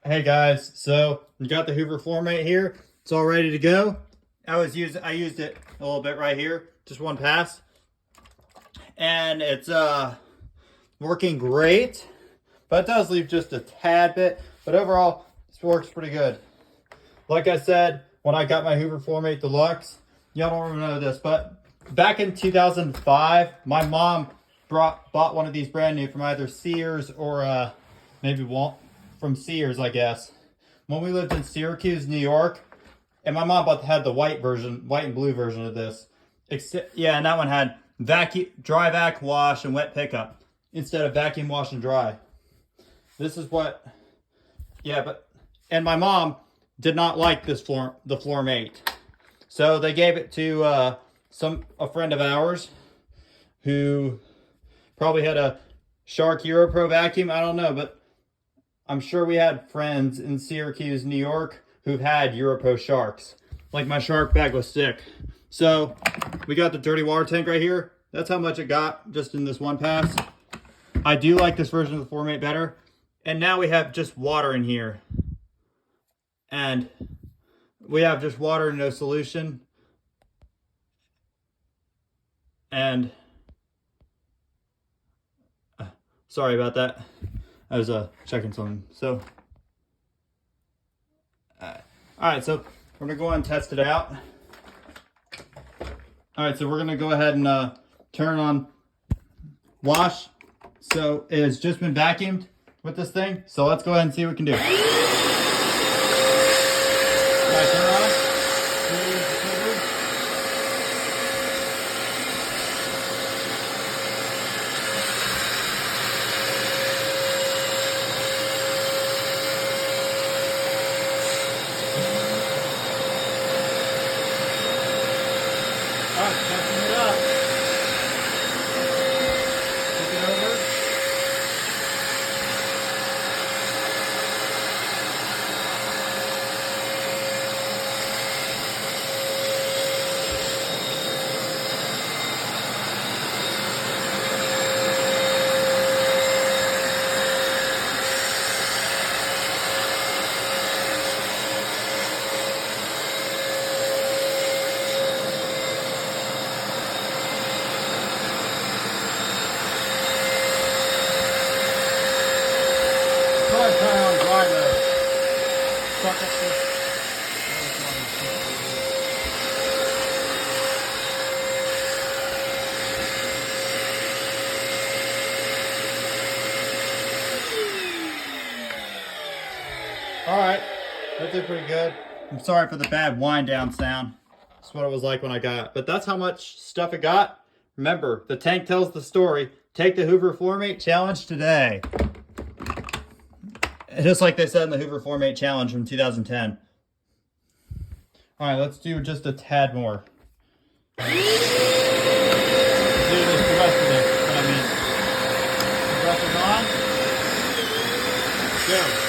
Hey guys, so you got the Hoover FloorMate here. It's all ready to go. I used it a little bit right here, just one pass, and it's working great. But it does leave just a tad bit. But overall, this works pretty good. Like I said, when I got my Hoover FloorMate Deluxe, y'all don't remember know this, but back in 2005, my mom bought one of these brand new from either Sears or maybe from Sears, I guess. When we lived in Syracuse, New York, and my mom had the white and blue version of this. And that one had dry vac wash and wet pickup instead of vacuum wash and dry. This is what, and my mom did not like the FloorMate. So they gave it to a friend of ours who probably had a Shark EuroPro vacuum. I don't know, but I'm sure we had friends in Syracuse, New York, who've had EuroPro Sharks. Like my Shark bag was sick. So we got the dirty water tank right here. That's how much it got just in this one pass. I do like this version of the FloorMate better. And now we have just water in here. And we have just water and no solution. And sorry about that. I was checking something. So, all right, so we're gonna go ahead and test it out. All right, so we're gonna go ahead and turn on wash. So it has just been vacuumed with this thing. So let's go ahead and see what we can do. All right, turn it on. All right, testing it up. Flip it over. Turn on dry mode. Suck up this. Alright, that did pretty good. I'm sorry for the bad wind down sound. That's what it was like when I got it. But that's how much stuff it got. Remember, the tank tells the story. Take the Hoover FloorMate Challenge today. Just like they said in the Hoover FloorMate Challenge from 2010. All right, let's do just a tad more. Do this the rest of it. The rest is on. Go.